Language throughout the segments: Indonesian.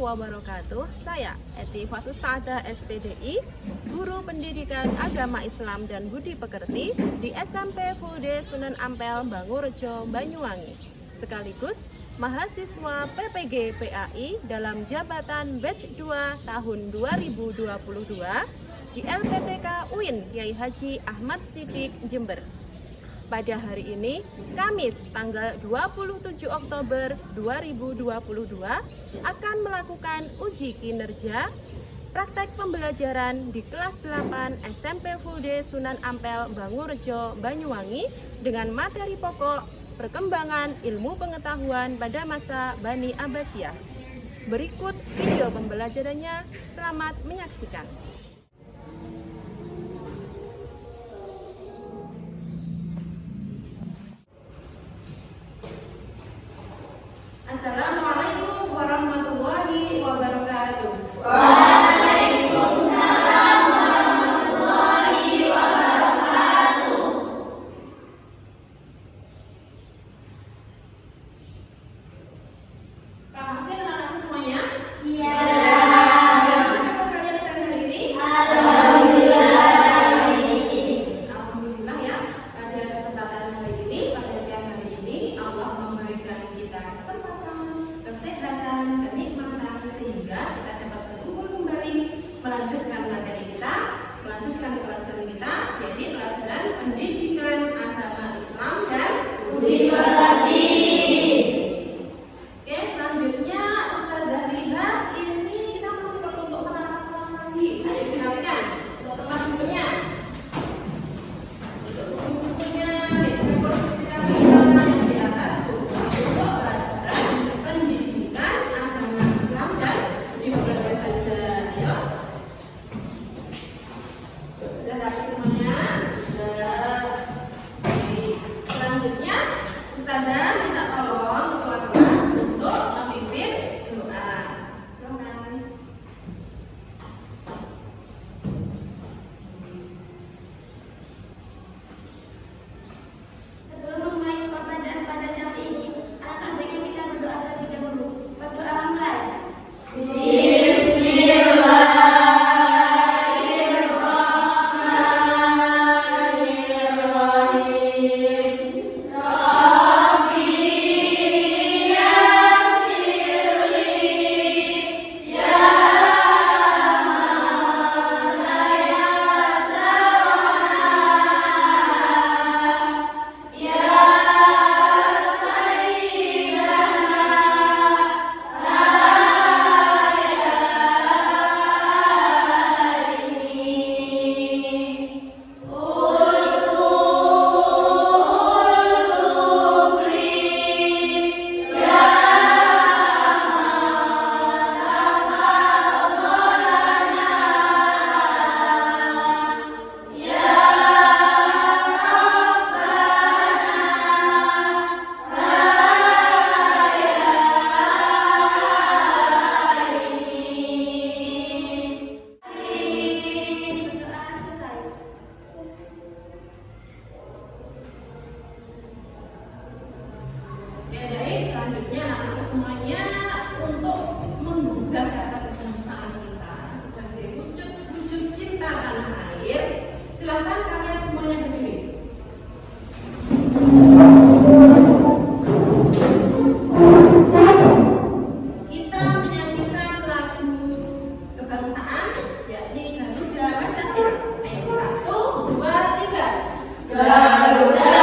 wabarakatuh. Saya Eti Fatus Saada SPDI, Guru Pendidikan Agama Islam dan Budi Pekerti di SMP Full Day Sunan Ampel, Bangurejo, Banyuwangi. Sekaligus mahasiswa PPG PAI dalam jabatan batch 2 tahun 2022 di LPTK UIN Kiai Haji Ahmad Siddiq Jember. Pada hari ini, Kamis tanggal 27 Oktober 2022 akan melakukan uji kinerja praktek pembelajaran di kelas 8 SMP Full Day Sunan Ampel, Bangurejo, Banyuwangi dengan materi pokok perkembangan ilmu pengetahuan pada masa Bani Abbasiyah. Berikut video pembelajarannya, selamat menyaksikan. Assalamualaikum warahmatullahi wabarakatuh. Waalaikumsalam warahmatullahi wabarakatuh. Selamat siang anak-anak semuanya. Siap. Apa kalian siang hari ini? Alhamdulillah hari ini. Alhamdulillah ya. Pada kesempatan hari ini, pada siang hari ini, Allah memberikan kita kesempatan, kesehatan, kenikmatan sehingga kita dapat berkumpul kembali melanjutkan materi kita, melanjutkan pelajaran kita, yaitu pelajaran pendidikan agama Islam dan Budi Pekerti. Oke, selanjutnya Ustazah lihat ini kita masih perlu untuk menata kelas lagi. Ayo dirapikan untuk tempat duduknya. Untuk buku-bukunya, yang di atas khusus untuk pelajaran pendidikan agama Islam dan Budi Pekerti saja. Ayo. Sudah rapi semuanya? Sudah. Oke. Selanjutnya, Ustazah minta tolong ketua kelas untuk memimpin doa. Silakan. Sebelum memulai pembelajaran pada siang ini, alangkah baiknya kita berdoa terlebih dahulu. Berdoa mulai. Berdoa selesai. Oke, baik. Selanjutnya anak-anak semuanya untuk menggugah rasa kebangsaan kita sebagai wujud cinta tanah air. Silakan kalian semuanya berdiri. Kita menyanyikan lagu kebangsaan, yakni Garuda Pancasila. Ayo, 1, 2, 3. Garuda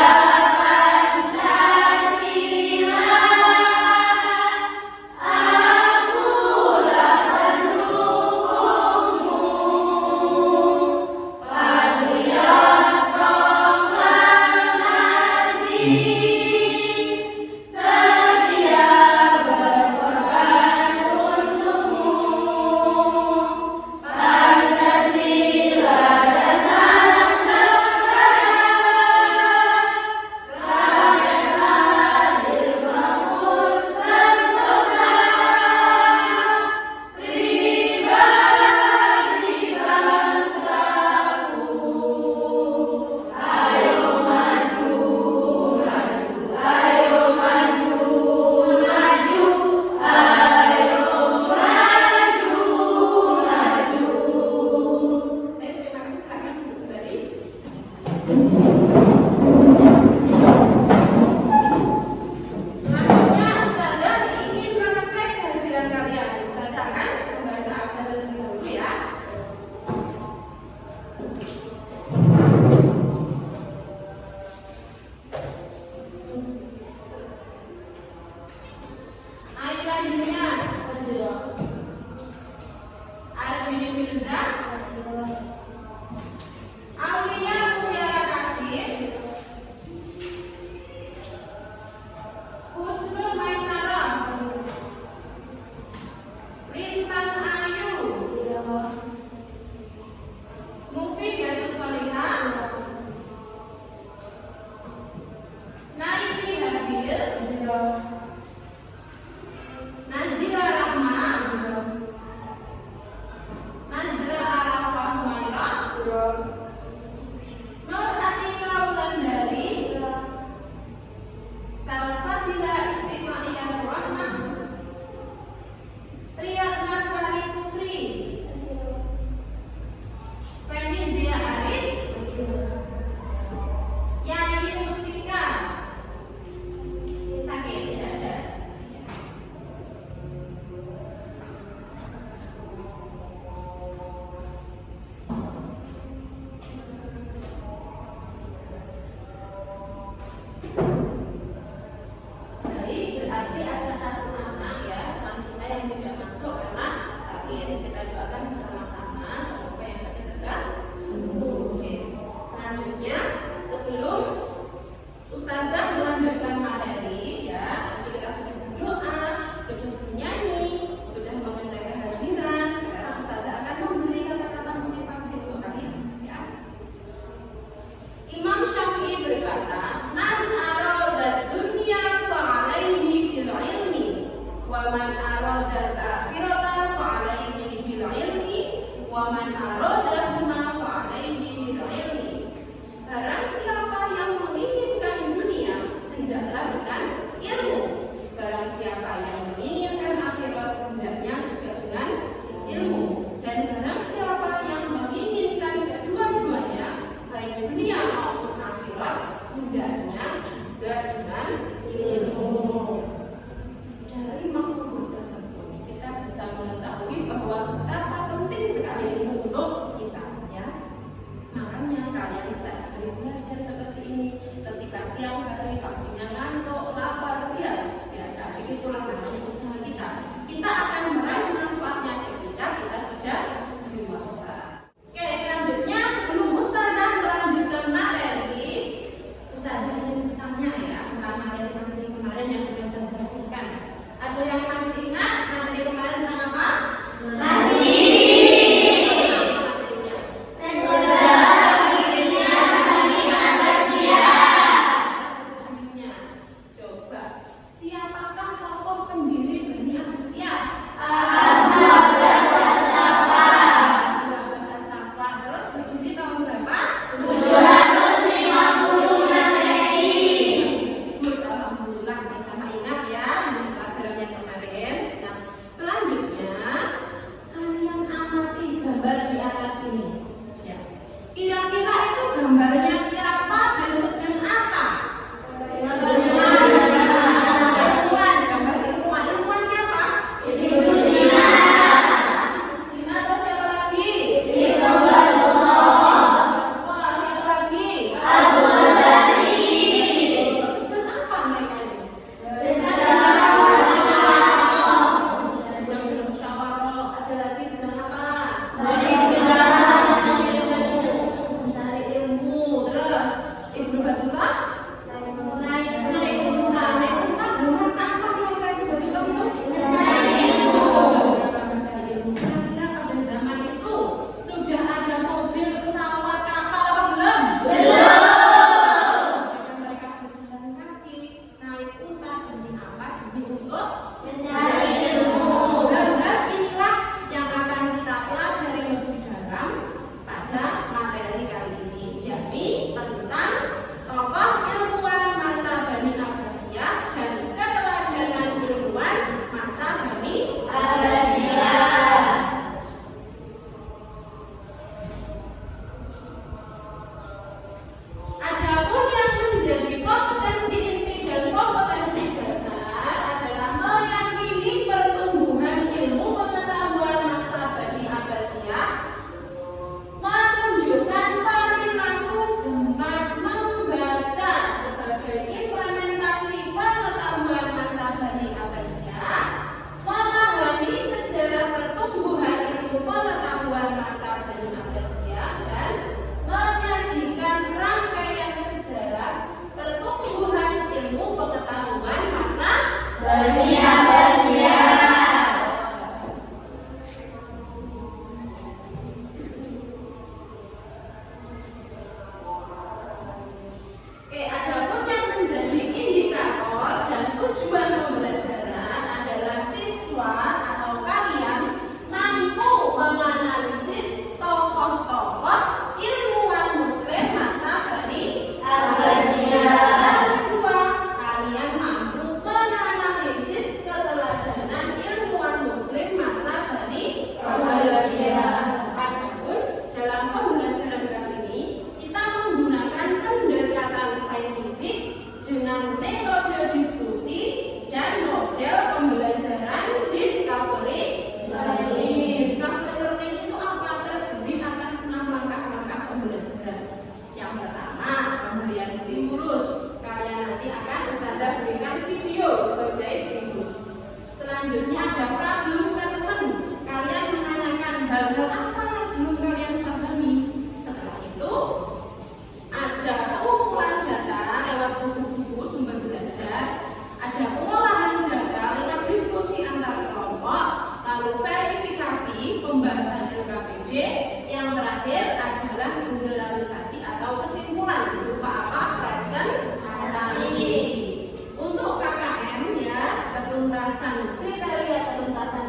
Selanjutnya, Ustazah ingin mengecek kehadiran kalian. Ustazah akan membaca absen terlebih dahulu ya. Aira Dunia, Arvini Filza, Aulia Mutiara Kasih, Husnul Maisarah, Lintang Ayu, Mufidatus Solihah, Naili Habil, Nazila Rahma, Nazla Arafah Humaira, Nur Atika Wulandari, Salsabila Istiqlaliyah Rahmah, Riyadna Sari Putri, Feni Zia Aris, Yayi Mustika. Sakit tidak ada. Baik, berarti ada satu anak ya, teman kita yang tidak masuk karena sakit. Kita doakan bersama-sama semoga yang sakit segera sembuh. Oke. Selanjutnya, sebelum Ustazah melanjutkan materi ya, nanti kita sudah berdoa, sudah bernyanyi, sudah mengecek kehadiran. Sekarang Ustazah akan memberi kata-kata motivasi untuk kalian ya. Imam Syafi'i berkata, "Man arada dunya fa alaihi bil ilmi, wa man arada al-akhirata fa alaihi bil ilmi, wa man aradahuma fa alaihi bil ilmi." Barang siapa yang menginginkan dunia, hendaklah dengan ilmu. Barang siapa yang menginginkan akhirat, hendaknya juga dengan ilmu. Dan barang siapa yang menginginkan kedua-duanya, baik dunia maupun akhirat, hendaknya juga dengan ilmu. Dari mafhum tersebut, kita bisa mengetahui bahwa betapa penting sekali ilmu untuk kita ya. Makanya kalian setiap hari belajar seperti ini. Ketika siang hari pastinya ngantuk, lapar, ya. Tapi itulah namanya usaha kita. Kita akan meraih manfaatnya ketika kita sudah dewasa. Oke, selanjutnya sebelum Ustazah melanjutkan materi, Ustazah ingin bertanya ya tentang materi kemarin yang sudah saya jelaskan. Ada yang masih ingat materi kemarin tentang apa? Masih. Siapakah tokoh pendiri Bani Abbasiyah? Abu Abbas As-Safa. Terus berdiri tahun berapa? 750 Masehi. Alhamdulillah, sama ingat ya di pelajaran yang kemarin. Nah, selanjutnya kalian amati gambar di atas ini. Ya. Kira-kira itu gambarnya siapa dan sedang apa? Ilmuwan siapa? Ibu Sina. Ibu Sina atau siapa lagi? Ibnu Battulah. Siapa lagi? Abu Ghazali. Sedang apa mereka ini? Sedang bermusyawarah. Ada lagi sedang apa? Mencari ilmu. pemberian stimulus. Kalian nanti akan Ustazah berikan video sebagai stimulus. Selanjutnya ada problem statement. Kalian menanyakan hal-hal apa yang belum kalian pahami. Setelah itu ada pengumpulan data lewat buku-buku sumber belajar, ada pengolahan data lewat diskusi antar kelompok, lalu verifikasi pembahasan LKPD, yang terakhir adalah generalisasi atau kesimpulan berupa apa? Presentasi. Untuk KKM ya, ketuntasan kriteria ketuntasan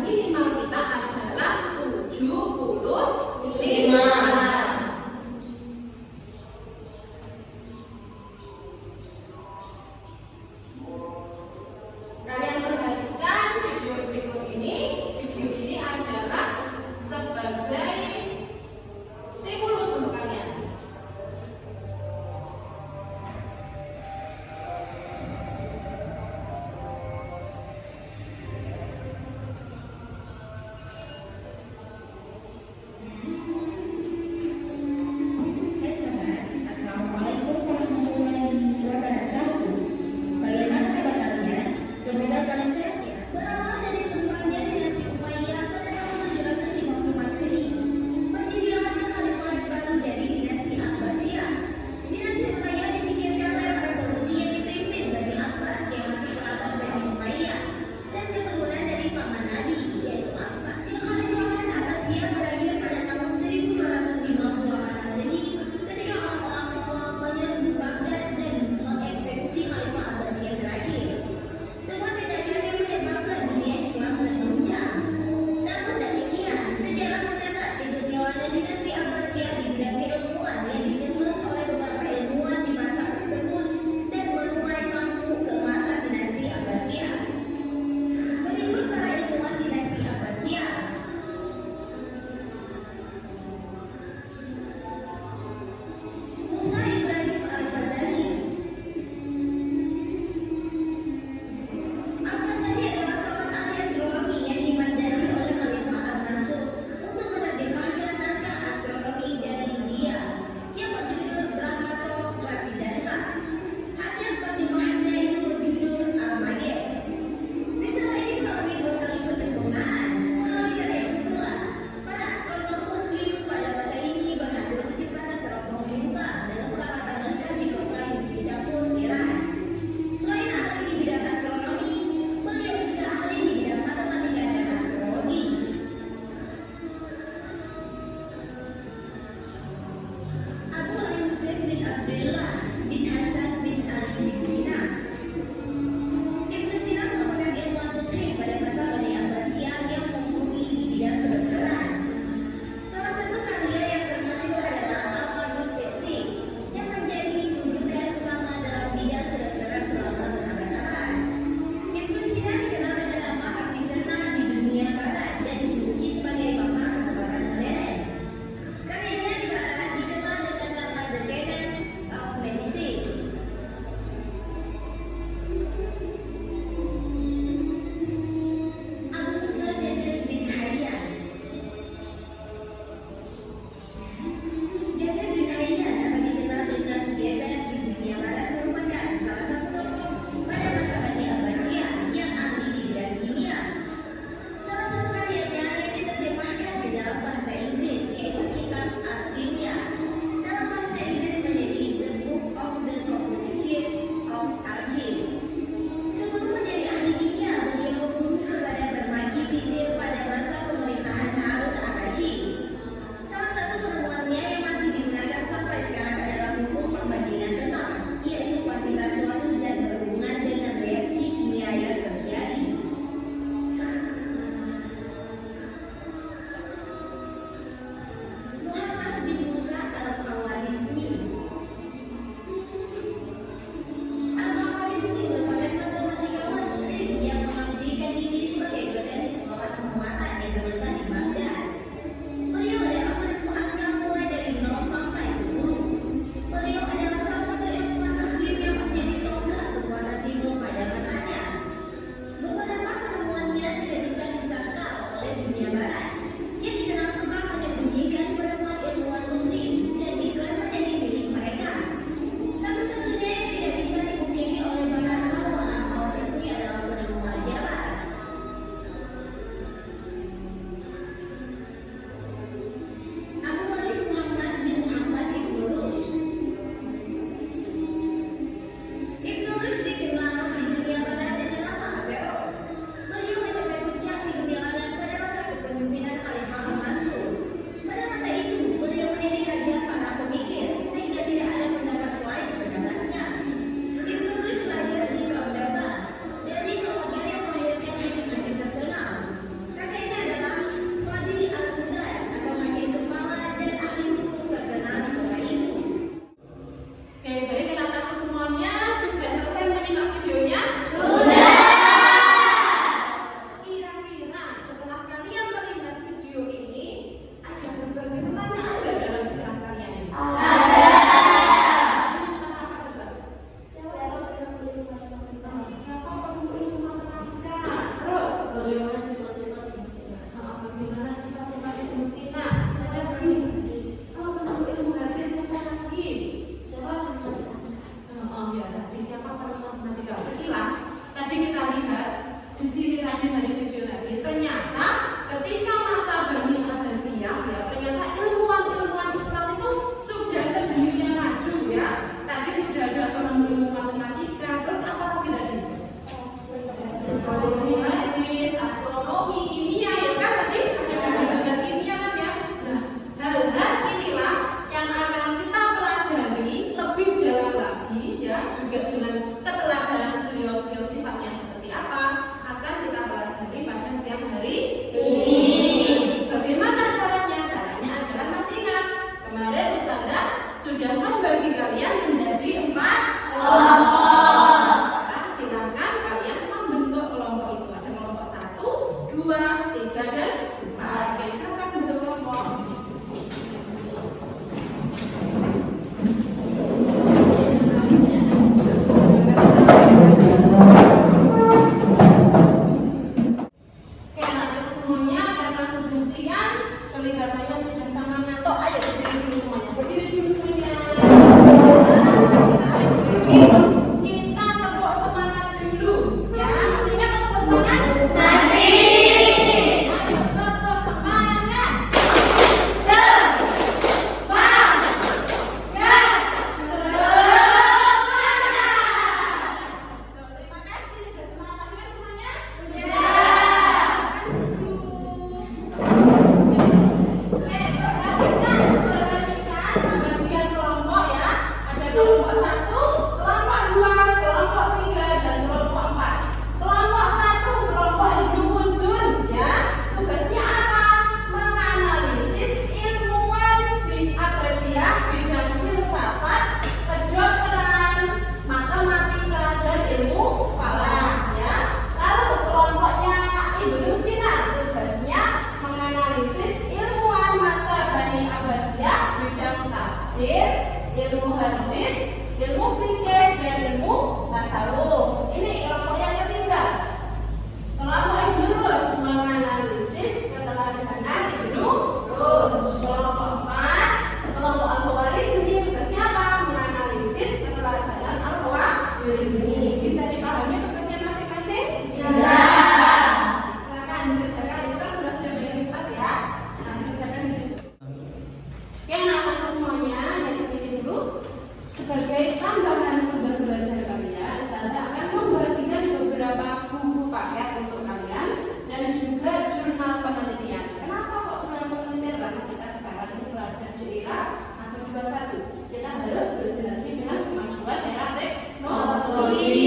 sebagai tambahan sumber belajar kalian, saya akan membagikan beberapa buku paket untuk kalian dan juga jurnal penelitian. Kenapa kok jurnal penelitian? Karena kita sekarang ini belajar di era abad 21. Kita harus bersinergi dengan kemajuan era teknologi.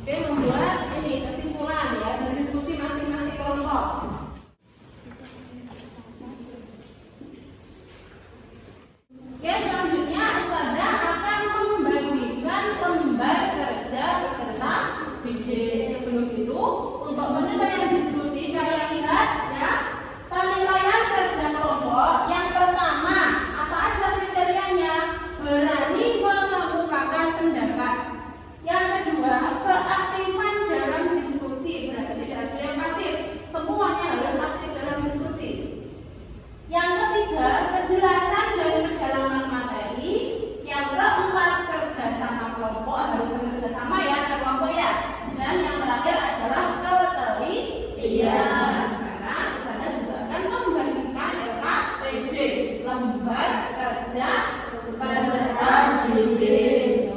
Membuat ini kesimpulan ya dari diskusi masing-masing kelompok. Oke, selanjutnya Ustazah akan membagikan lembar kerja peserta bidik. Sebelum itu, untuk penilaian diskusi kalian lihat ya, penilaian kerja kelompok yang pertama apa aja kriterianya? Berani mengemukakan pendapat. Yang kedua, keaktifan dalam diskusi, berarti tidak ada yang pasif, semuanya harus aktif dalam diskusi. Yang ketiga, kejelasan dan kedalaman materi. Yang keempat, kerjasama kelompok, harus kerjasama ya, kelompok ya. Dan yang terakhir adalah ketelitian. Sekarang saya juga akan membagikan LKPD, lembar kerja peserta didik.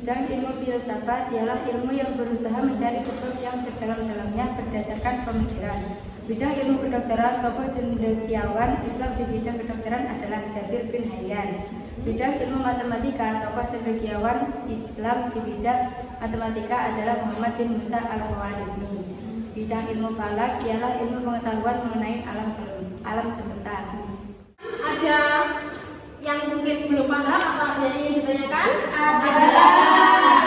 Bidang ilmu filsafat ialah ilmu yang berusaha mencari sebab yang sedalam-dalamnya berdasarkan pemikiran. Bidang ilmu kedokteran, tokoh cendekiawan Islam di bidang kedokteran adalah Jabir bin Hayyan. Bidang ilmu matematika, tokoh cendekiawan Islam di bidang matematika adalah Muhammad bin Musa al-Khwarizmi. Bidang ilmu falak ialah ilmu pengetahuan mengenai alam semesta. Ada yang mungkin belum paham atau ada yang ingin ditanyakan? Ada.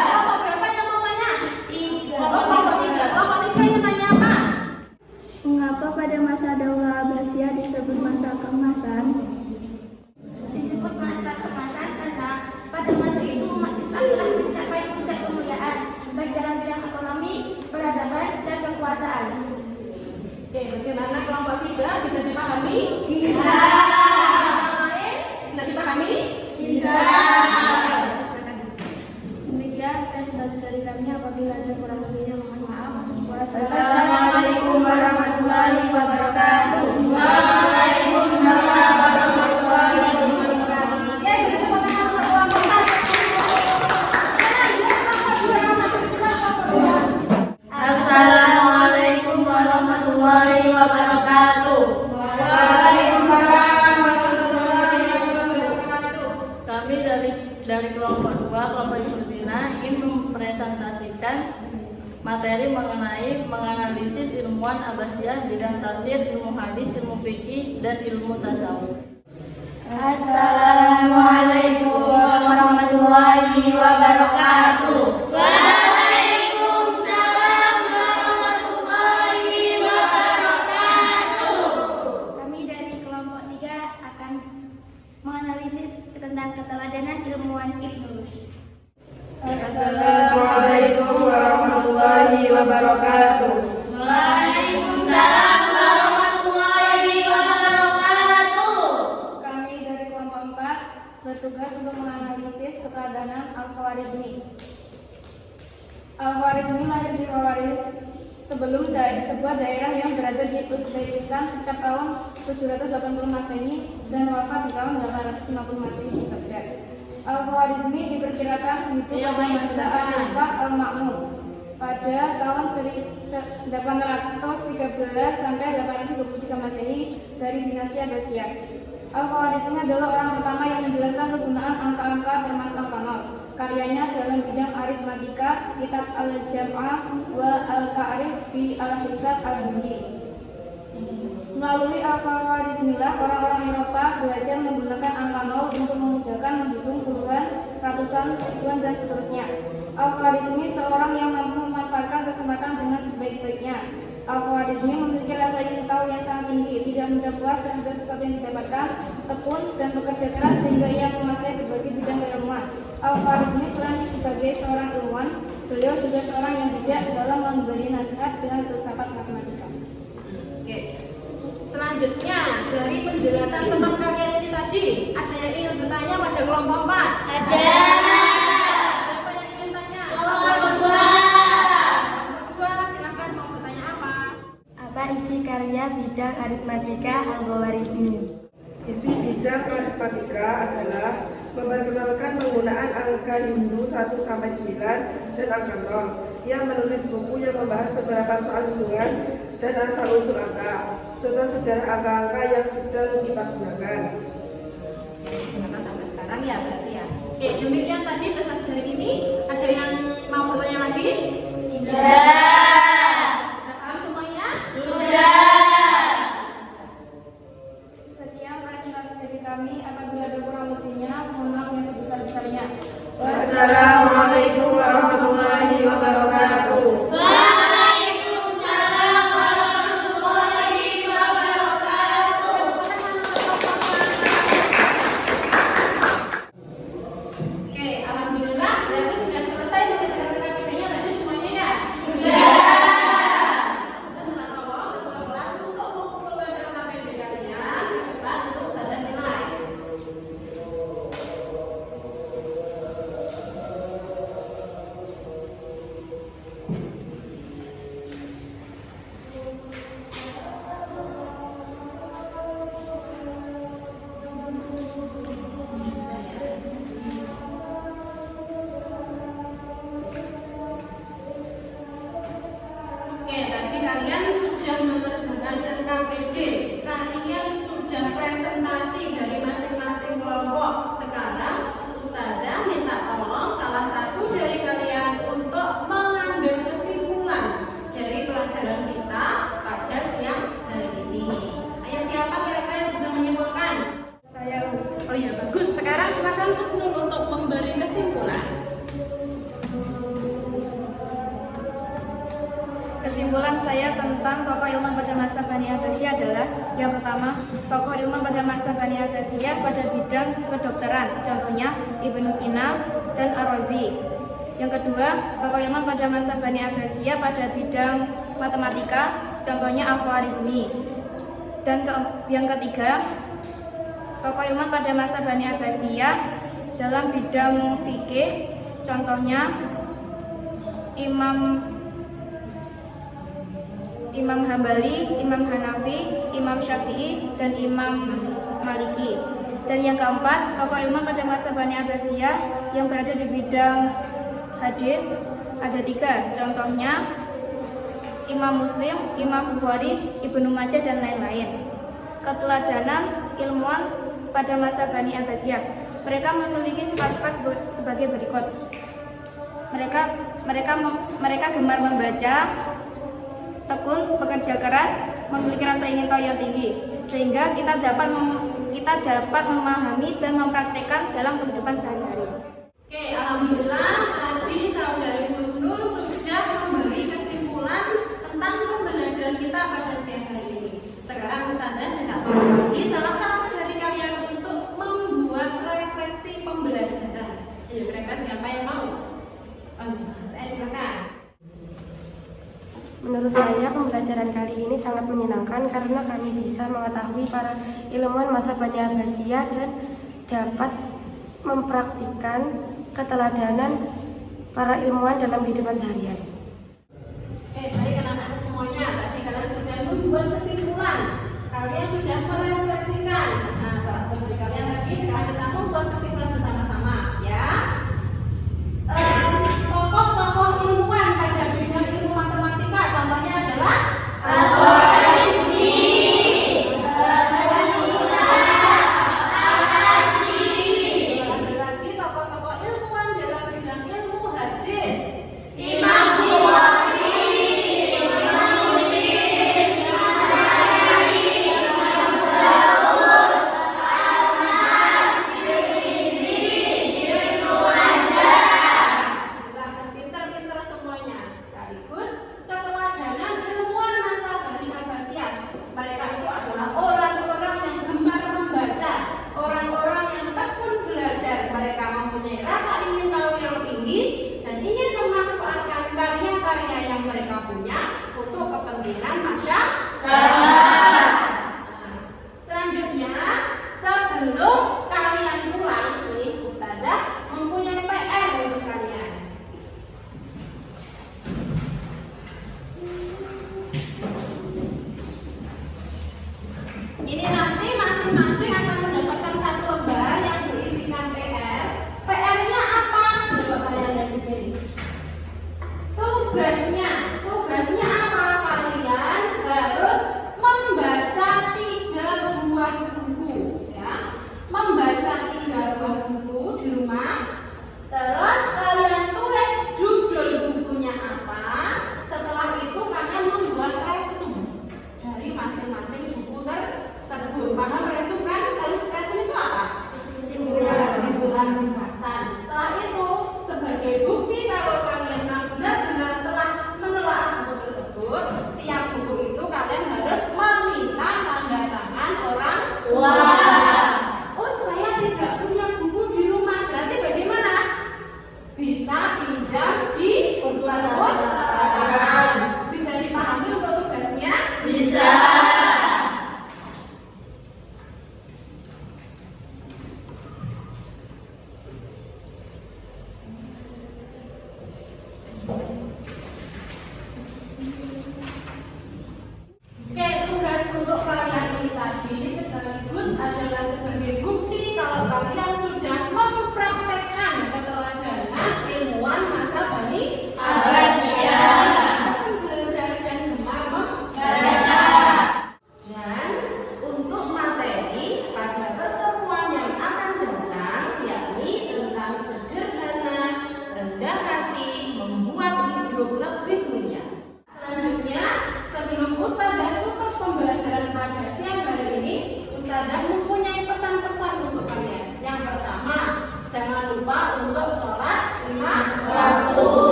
Kelompok berapa yang mau tanya? 3. Kelompok 3. Kelompok 3 ingin tanya apa? Mengapa pada masa Daulah Abbasiyah disebut masa keemasan? Disebut masa keemasan karena pada masa itu umat Islam telah mencapai puncak kemuliaan baik dalam bidang ekonomi, peradaban, dan kekuasaan. Oke, bagaimana kelompok 3 bisa dipahami? Bisa. Bisa dipahami? Bisa. Demikian presentasi dari kami. Apabila ada kurang lebihnya mohon maaf. Wassalamualaikum warahmatullahi wabarakatuh. Waalaikumsalam warahmatullahi wabarakatuh. Oke, beri tepuk tangan untuk kelompok 1. Assalamualaikum warahmatullahi wabarakatuh. Waalaikumsalam warahmatullahi wabarakatuh. Kami dari kelompok 2, kelompok Ibu Zina, ingin mempresentasikan materi mengenai menganalisis ilmuwan Abbasiyah bidang tafsir, ilmu hadis, ilmu fikih, dan ilmu tasawuf. Assalamualaikum warahmatullahi wabarakatuh. Waalaikumsalam warahmatullahi wabarakatuh. Kami dari kelompok 3 akan menganalisis tentang keteladanan ilmuwan Ibnu Rushd. Assalamualaikum warahmatullahi wabarakatuh. Waalaikumsalam warahmatullahi wabarakatuh. Kami dari kelompok 4 bertugas untuk menganalisis keteladanan Al-Khwarizmi. Al-Khwarizmi lahir di Khawarizm sebelum sebuah daerah yang berada di Uzbekistan sekitar tahun 780 Masehi dan wafat di tahun 850 Masehi di Baghdad. Al-Khwarizmi diperkirakan hidup pada masa Al-Khalifah Al-Ma'mun pada tahun 813 sampai 823 Masehi dari dinasti Abbasiyah. Al-Khwarizmi adalah orang pertama yang menjelaskan kegunaan angka-angka termasuk angka nol. Karyanya dalam bidang aritmatika, kitab Al-Jam'ah wa Al-Ta'rif bi Al-Hisab Al-Hindi. Melalui Al-Khwarizmilah orang-orang Eropa belajar menggunakan angka nol untuk memudahkan menghitung puluhan, ratusan, ribuan, dan seterusnya. Al-Khwarizmi seorang yang mampu memanfaatkan kesempatan dengan sebaik-baiknya. Al-Khwarizmi memiliki rasa ingin tahu yang sangat tinggi, tidak mudah puas terhadap sesuatu yang didapatkan, tekun dan bekerja keras sehingga ia menguasai berbagai bidang keilmuan. Al-Khwarizmi selain sebagai seorang ilmuwan, beliau juga seorang yang bijak dalam memberi nasihat dengan filsafat matematika. Oke. Selanjutnya, dari penjelasan teman kalian ini tadi, ada yang ingin bertanya pada kelompok 4? Ada. Siapa yang ingin tanya? Kelompok 2. Kelompok 2, silakan mau bertanya apa? Apa isi karya bidang aritmatika Al-Khwarizmi? Isi bidang aritmatika adalah memperkenalkan penggunaan angka Hindu 1 sampai 9 dan angka 0. Ia menulis buku yang membahas beberapa soal hitungan dan asal-usul angka, serta sejarah angka-angka yang sedang kita gunakan. Gunakan sampai sekarang ya berarti ya. Oke, demikian tadi presentasi hari ini. Ada yang mau bertanya lagi? Tidak. Sudah paham semuanya? Sudah. Sekian presentasi dari kami. Apabila ada kurang lebihnya, mohon maaf yang sebesar-besarnya. Wassalamualaikum warahmatullahi wabarakatuh. Waalaikumsalam warahmatullahi wabarakatuh. Oke, alhamdulillah berarti sudah selesai KPD. Kalian sudah presentasi dari masing-masing kelompok. Sekarang Ustazah minta tolong salah satu dari kalian untuk mengambil kesimpulan dari pelajaran kita pada siang hari ini. Ayo, siapa kira-kira yang bisa menyimpulkan? Saya Us. Oh iya, bagus. Sekarang silakan Husnul untuk memberi kesimpulan. Kesimpulan saya tentang tokoh ilmuwan pada masa Bani Abbasiyah adalah yang pertama, tokoh ilmuwan pada masa Bani Abbasiyah pada bidang kedokteran, contohnya Ibnu Sina dan Ar-Razi. Yang kedua, tokoh ilmuwan pada masa Bani Abbasiyah pada bidang matematika, contohnya Al-Khwarizmi. Dan yang ketiga, tokoh ilmuwan pada masa Bani Abbasiyah dalam bidang fikih, contohnya Imam Hambali, Imam Hanafi, Imam Syafi'i, dan Imam Maliki. Dan yang keempat, tokoh ilmuwan pada masa Bani Abbasiyah yang berada di bidang hadis ada 3, contohnya Imam Muslim, Imam Bukhari, Ibnu Majah, dan lain-lain. Keteladanan ilmuwan pada masa Bani Abbasiyah, mereka memiliki sifat-sifat sebagai berikut. Mereka gemar membaca, tekun, bekerja keras, memiliki rasa ingin tahu yang tinggi, sehingga kita dapat memahami dan mempraktekkan dalam kehidupan sehari-hari. Oke, alhamdulillah tadi saudari Husnul sudah memberi kesimpulan tentang pembelajaran kita pada siang hari ini. Sekarang Ustazah minta tolong lagi salah satu dari kalian untuk membuat refleksi pembelajaran. Ayo, kira-kira siapa yang mau? Silakan. Menurut saya pembelajaran kali ini sangat menyenangkan karena kami bisa mengetahui para ilmuwan masa Bani Abbasiyah dan dapat mempraktikkan keteladanan para ilmuwan dalam kehidupan sehari-hari. Baik anak-anak semuanya, tadi kalian sudah membuat kesimpulan, kalian sudah merefleksikan. Nah, salah satu dari kalian lagi sekarang kita membuat kesimpulan bersama-sama, ya. Tokoh-tokoh ilmuwan pada bidang ilmu matematika, contohnya adalah Al-Khwarizmi, ada lagi tokoh-tokoh ilmuwan dalam bidang ilmu hadis, Imam Bukhari, Imam Muslim, Imam Ghazali, Imam Daud, Ahmad, Tirmizi, Ibnu Majah. Pintar-pintar semuanya. Sekaligus keteladanan ilmuwan masa Bani Abbasiyah. Mereka itu adalah orang-orang yang gemar membaca, orang-orang yang tekun belajar. Mereka mempunyai rasa ingin tahu yang tinggi dan ingin memanfaatkan karya-karya yang mereka punya untuk kepentingan masyarakat. Nah, selanjutnya, sebelum kalian pulang nih, Ustazah mempunyai PR untuk kalian. Ini nanti masing-masing akan mendapatkan satu lembar yang berisikan PR. PR-nya apa? Coba kalian lihat di sini. Tugasnya apa? Kalian harus membaca 3 buah buku, ya. Membaca 3 buah buku di rumah. Terus kalian tulis judul bukunya apa. Setelah itu kalian membuat resume dari masing-masing buku tersebut. Paham resume kan? Resume itu apa? Kesimpulan pembahasan. Setelah itu sebagai bukti kalau kalian benar-benar telah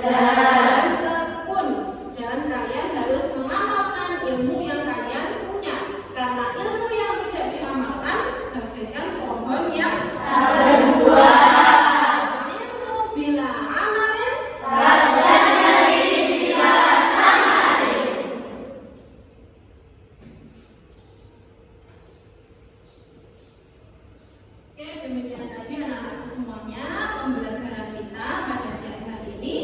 dan tekun. Dan kalian harus mengamalkan ilmu yang kalian punya. Karena ilmu yang tidak diamalkan bagaikan pohon yang tak berbuah. Ilmu bila amalin Oke, demikian tadi anak-anak semuanya pembelajaran kita pada siang hari ini,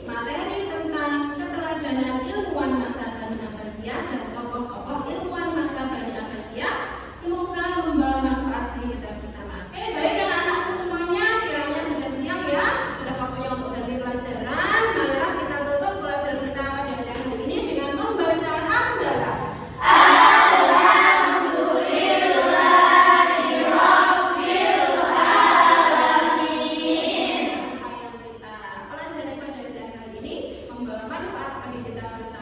materi tentang keteladanan ilmuwan masa Bani Abbasiyah dan tokoh-tokoh ilmuwan masa Bani Abbasiyah. Semoga membawa manfaat bagi kita bersama. Oke, baik anak-anakku semuanya, kiranya sudah siap ya, sudah waktunya untuk ganti pelajaran. Marilah kita tutup pelajaran kita pada siang hari ini dengan membaca hamdalah. Apa yang kita pelajari pada siang hari ini membawa manfaat bagi kita bersama.